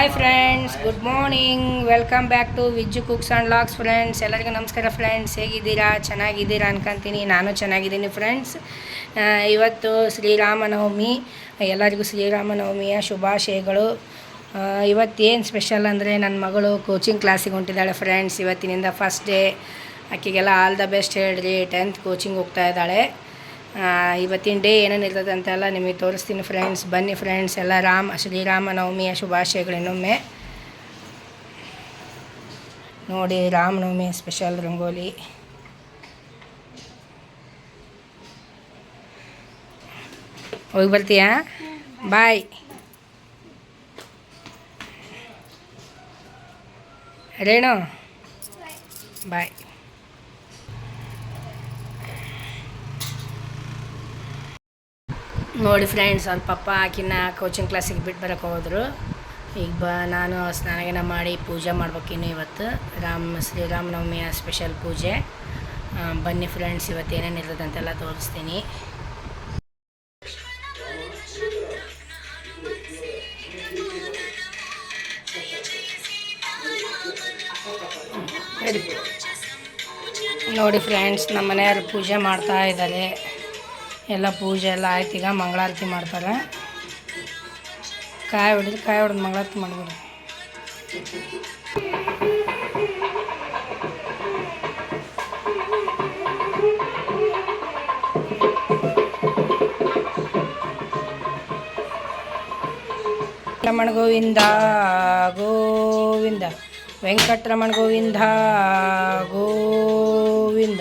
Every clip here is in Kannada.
Hi friends, good morning. Welcome back to Vijju cooks and vlogs friends. ಎಲ್ಲರಿಗೂ ನಮಸ್ಕಾರ ಫ್ರೆಂಡ್ಸ್. ಹೇಗಿದ್ದೀರಾ? ಚೆನ್ನಾಗಿದ್ದೀರಾ ಅನ್ಕೊಂತೀನಿ. ನಾನು ಚೆನ್ನಾಗಿದ್ದೀನಿ ಫ್ರೆಂಡ್ಸ್. ಇವತ್ತು ಶ್ರೀರಾಮನವಮಿ. ಎಲ್ಲರಿಗೂ ಶ್ರೀರಾಮನವಮಿಯ ಶುಭಾಶಯಗಳು. ಇವತ್ತೇನು ಸ್ಪೆಷಲ್ ಅಂದರೆ ನನ್ನ ಮಗಳು ಕೋಚಿಂಗ್ ಕ್ಲಾಸಿಗೆ ಹೊಂಟಿದ್ದಾಳೆ ಫ್ರೆಂಡ್ಸ್. ಇವತ್ತಿನಿಂದ ಫಸ್ಟ್ ಡೇ. ಆಕೆಗೆಲ್ಲ ಆಲ್ ದ ಬೆಸ್ಟ್ ಹೇಳ್ರಿ. 10th ಕೋಚಿಂಗ್ ಹೋಗ್ತಾ ಇದ್ದಾಳೆ. ಇವತ್ತಿನ ಡೇ ಏನೇನು ಇರ್ತದೆ ಅಂತೆಲ್ಲ ನಿಮಗೆ ತೋರಿಸ್ತೀನಿ ಫ್ರೆಂಡ್ಸ್. ಬನ್ನಿ ಫ್ರೆಂಡ್ಸ್, ಎಲ್ಲ ಶ್ರೀರಾಮನವಮಿಯ ಶುಭಾಶಯಗಳು. ಇನ್ನೊಮ್ಮೆ ನೋಡಿ, ರಾಮನವಮಿ ಸ್ಪೆಷಲ್ ರಂಗೋಲಿ. ಹೋಗಿ ಬರ್ತೀಯಾ? ಬಾಯ್. ರೇಣು ಬಾಯ್. ನೋಡಿ ಫ್ರೆಂಡ್ಸ್, ಅವ್ರ ಪಪ್ಪ ಆಕಿನ ಕೋಚಿಂಗ್ ಕ್ಲಾಸಿಗೆ ಬಿಟ್ಟು ಬರೋಕ್ಕೆ ಹೋದರು. ಈಗ ನಾನು ಸ್ನಾನ ಮಾಡಿ ಪೂಜೆ ಮಾಡ್ಬೇಕಿನ್ನು. ಇವತ್ತು ಶ್ರೀರಾಮನವಮಿಯ ಸ್ಪೆಷಲ್ ಪೂಜೆ. ಬನ್ನಿ ಫ್ರೆಂಡ್ಸ್, ಇವತ್ತು ಏನೇನು ಇರ್ತದೆ ಅಂತೆಲ್ಲ ತೋರಿಸ್ತೀನಿ. ನೋಡಿ ಫ್ರೆಂಡ್ಸ್, ನಮ್ಮ ಮನೆಯವರು ಪೂಜೆ ಮಾಡ್ತಾ ಇದ್ದಾರೆ. ಎಲ್ಲ ಪೂಜೆ ಎಲ್ಲ ಆಯ್ತು. ಈಗ ಮಂಗಳಾರತಿ ಮಾಡ್ತಾರೆ. ಕಾಯಿ ಹೊಡೆದು ಮಂಗಳಾರತಿ ಮಾಡಿಬಿಡ್ರಿ. ರಮಣ ಗೋವಿಂದ ಗೋವಿಂದ, ವೆಂಕಟರಮಣ ಗೋವಿಂದ ಗೋವಿಂದ.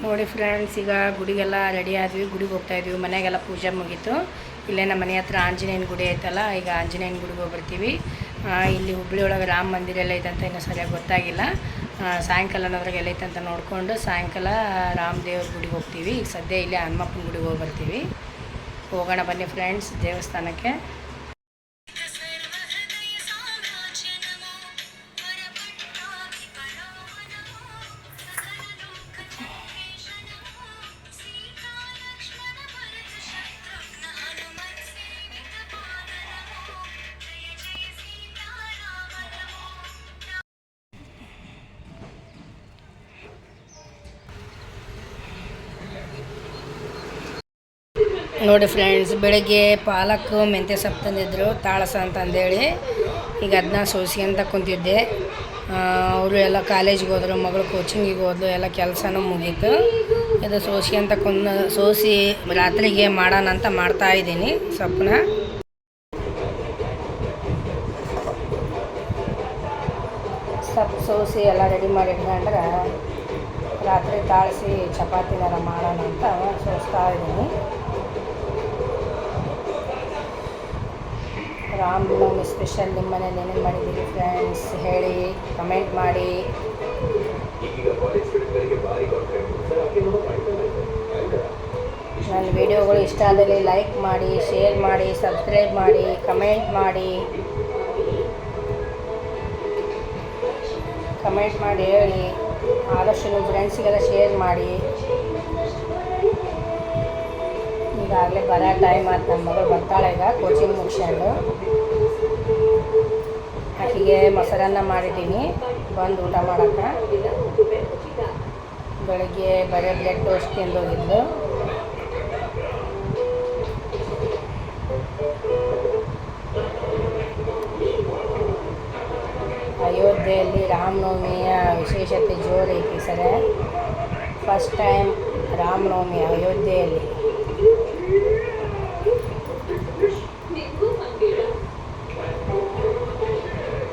ನೋಡಿ ಫ್ರೆಂಡ್ಸ್, ಈಗ ಗುಡಿಗೆಲ್ಲ ರೆಡಿ ಆದ್ವಿ. ಗುಡಿಗೆ ಹೋಗ್ತಾಯಿದ್ವಿ. ಮನೆಗೆಲ್ಲ ಪೂಜೆ ಮುಗೀತು. ಇಲ್ಲೇ ನಮ್ಮ ಮನೆ ಹತ್ರ ಆಂಜನೇಯನ ಗುಡಿ ಐತಲ್ಲ, ಈಗ ಆಂಜನೇಯನ ಗುಡಿಗೆ ಹೋಗ್ಬರ್ತೀವಿ. ಇಲ್ಲಿ ಹುಬ್ಳಿ ಒಳಗೆ ರಾಮ ಮಂದಿರ ಎಲ್ಲ ಐತಂತ ಇನ್ನೂ ಸರಿಯಾಗಿ ಗೊತ್ತಾಗಿಲ್ಲ. ಸಾಯಂಕಾಲನವ್ರಿಗೆ ಎಲ್ಲ ಐತಂತ ನೋಡಿಕೊಂಡು ಸಾಯಂಕಾಲ ರಾಮದೇವ್ರ ಗುಡಿಗೆ ಹೋಗ್ತೀವಿ. ಈಗ ಸದ್ಯ ಇಲ್ಲಿ ಹನುಮಪ್ಪನ ಗುಡಿಗೆ ಹೋಗಿ ಬರ್ತೀವಿ. ಹೋಗೋಣ ಬನ್ನಿ ಫ್ರೆಂಡ್ಸ್ ದೇವಸ್ಥಾನಕ್ಕೆ. ನೋಡಿ ಫ್ರೆಂಡ್ಸ್, ಬೆಳಗ್ಗೆ ಪಾಲಕ್ ಮೆಂತ್ಯ ಸೊಪ್ಪು ತಂದಿದ್ದರು, ತಾಳಸ ಅಂತಂದೇಳಿ. ಈಗ ಅದನ್ನ ಸೋಸ್ಕೊಂತ ಕುಂತಿದ್ದೆ. ಅವರು ಎಲ್ಲ ಕಾಲೇಜಿಗೆ ಹೋದರು, ಮಗಳು ಕೋಚಿಂಗಿಗೆ ಹೋದ್ಲು, ಎಲ್ಲ ಕೆಲಸನೂ ಮುಗೀತು. ಇದು ಸೋಸ್ಕೊಂತ ಸೋಸಿ ರಾತ್ರಿಗೆ ಮಾಡೋಣ ಅಂತ ಮಾಡ್ತಾಯಿದ್ದೀನಿ ಸೊಪ್ಪನ್ನ. ಸೊಪ್ಪು ಸೋಸಿ ಎಲ್ಲ ರೆಡಿ ಮಾಡಿ ಇಟ್ಕೊಂಡ್ರೆ ರಾತ್ರಿ ತಾಳಿಸಿ ಚಪಾತಿನಾರ ಮಾಡೋಣ ಅಂತ ಸೋಸ್ತಾ ಇದ್ದೀನಿ. ರಾಮನವಮಿ ಸ್ಪೆಷಲ್ ನಿಮ್ಮ ಮನೇಲಿ ಏನೇನು ಮಾಡಿದ್ದೀರಿ ಫ್ರೆಂಡ್ಸ್ ಹೇಳಿ, ಕಮೆಂಟ್ ಮಾಡಿ. ನನ್ನ ವಿಡಿಯೋಗಳು ಇಷ್ಟ ಆದಲ್ಲಿ ಲೈಕ್ ಮಾಡಿ, ಶೇರ್ ಮಾಡಿ, ಸಬ್ಸ್ಕ್ರೈಬ್ ಮಾಡಿ, ಕಮೆಂಟ್ ಮಾಡಿ. ಕಮೆಂಟ್ ಮಾಡಿ ಹೇಳಿ. ಆದಷ್ಟು ನಿಮ್ಮ ಫ್ರೆಂಡ್ಸಿಗೆಲ್ಲ ಶೇರ್ ಮಾಡಿ. ಈಗಾಗಲೇ ಬರೋ ಟೈಮ್ ಆಯ್ತು. ನನ್ನ ಮಗಳು ಬರ್ತಾಳೆ ಈಗ ಕೋಚಿಂಗ್ ಮುಗಿಸ್ಕೊಂಡು. ಆಕೆಗೆ ಮೊಸರನ್ನ ಮಾಡಿದ್ದೀನಿ, ಬಂದು ಊಟ ಮಾಡೋಕ್ಕೆ. ಬೆಳಗ್ಗೆ ಬರೀ ಬ್ರೆಡ್ ಟೋಸ್ಟ್ ತಿಂದೋಗಿದ್ದು. ಅಯೋಧ್ಯೆಯಲ್ಲಿ ರಾಮನವಮಿಯ ವಿಶೇಷತೆ ಜೋರು ಐತಿ ಸರ. ಫಸ್ಟ್ ಟೈಮ್ ರಾಮನವಮಿ ಅಯೋಧ್ಯೆಯಲ್ಲಿ.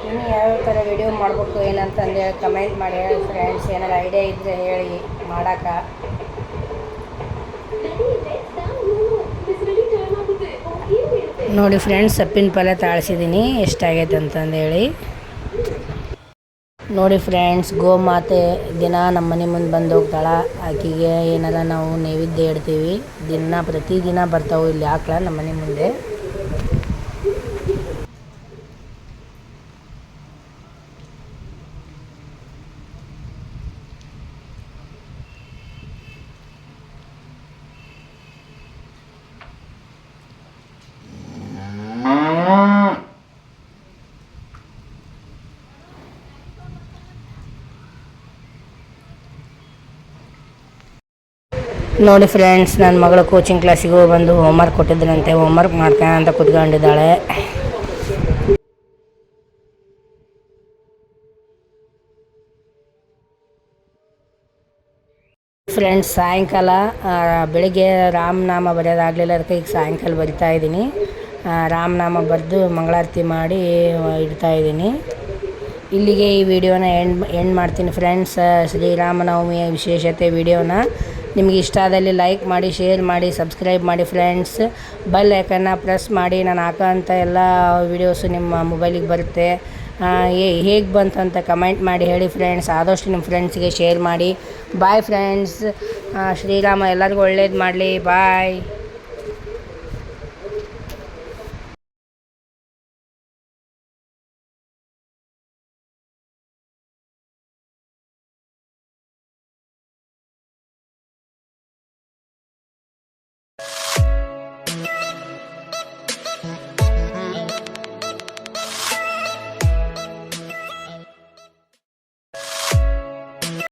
ಇನ್ನು ಯಾವ್ಯಾವ ಥರ ವಿಡಿಯೋ ಮಾಡಬೇಕು ಏನಂತಂದು ಹೇಳಿ ಕಮೆಂಟ್ ಮಾಡಿ ಹೇಳಿ ಫ್ರೆಂಡ್ಸ್. ಏನಾರು ಐಡಿಯಾ ಇದ್ದರೆ ಹೇಳಿ ಮಾಡೋಕ್ಕೆ. ನೋಡಿ ಫ್ರೆಂಡ್ಸ್, ಸೊಪ್ಪಿನ ಪಲ್ಯ ತಾಳಿಸಿದ್ದೀನಿ ಎಷ್ಟಾಗೈತೆ ಅಂತಂದೇಳಿ. ನೋಡಿ ಫ್ರೆಂಡ್ಸ್, ಗೋಮಾತೆ ದಿನ ನಮ್ಮ ಮನೆ ಮುಂದೆ ಬಂದು ಹೋಗ್ತಾಳೆ. ಆಕೆಗೆ ಏನಾರ ನಾವು ನೈವೇದ್ಯ ಇಡ್ತೀವಿ. ಪ್ರತಿದಿನ ಬರ್ತಾವೆ ಇಲ್ಲಿ ಆಕಳ ನಮ್ಮ ಮನೆ ಮುಂದೆ. ನೋಡಿ ಫ್ರೆಂಡ್ಸ್, ನನ್ನ ಮಗಳು ಕೋಚಿಂಗ್ ಕ್ಲಾಸಿಗೆ ಹೋಗಿ ಬಂದು ಹೋಮ್ವರ್ಕ್ ಕೊಟ್ಟಿದ್ದರಂತೆ. ಹೋಮ್ವರ್ಕ್ ಮಾಡ್ತಾನೆ ಅಂತ ಕೂತ್ಕೊಂಡಿದ್ದಾಳೆ. ಫ್ರೆಂಡ್ಸ್, ಸಾಯಂಕಾಲ ಬೆಳಿಗ್ಗೆ ರಾಮನಾಮ ಬರೆಯೋದಾಗಲಿಲ್ಲ, ಅದಕ್ಕೆ ಈಗ ಸಾಯಂಕಾಲ ಬರಿತಾ ಇದ್ದೀನಿ. ರಾಮನಾಮ ಬರೆದು ಮಂಗಳಾರತಿ ಮಾಡಿ ಇಡ್ತಾಯಿದ್ದೀನಿ. ಇಲ್ಲಿಗೆ ಈ ವಿಡಿಯೋನ ಎಂಡ್ ಮಾಡ್ತೀನಿ ಫ್ರೆಂಡ್ಸ್. ಶ್ರೀರಾಮನವಮಿಯ ವಿಶೇಷತೆ ವಿಡಿಯೋನ ನಿಮಗೆ ಇಷ್ಟ ಆದಲ್ಲಿ ಲೈಕ್ ಮಾಡಿ, ಶೇರ್ ಮಾಡಿ, ಸಬ್ಸ್ಕ್ರೈಬ್ ಮಾಡಿ ಫ್ರೆಂಡ್ಸ್. ಬೆಲ್ ಐಕನ್ನ ಪ್ರೆಸ್ ಮಾಡಿ. ನಾನು ಹಾಕೋಂಥ ಎಲ್ಲ ವಿಡಿಯೋಸು ನಿಮ್ಮ ಮೊಬೈಲಿಗೆ ಬರುತ್ತೆ. ಹೇಗೆ ಬಂತು ಅಂತ ಕಮೆಂಟ್ ಮಾಡಿ ಹೇಳಿ ಫ್ರೆಂಡ್ಸ್. ಆದಷ್ಟು ನಿಮ್ಮ ಫ್ರೆಂಡ್ಸ್ಗೆ ಶೇರ್ ಮಾಡಿ. Bye friends. ಶ್ರೀರಾಮ ಎಲ್ಲರಿಗೂ ಒಳ್ಳೇದು ಮಾಡಲಿ. ಬಾಯ್.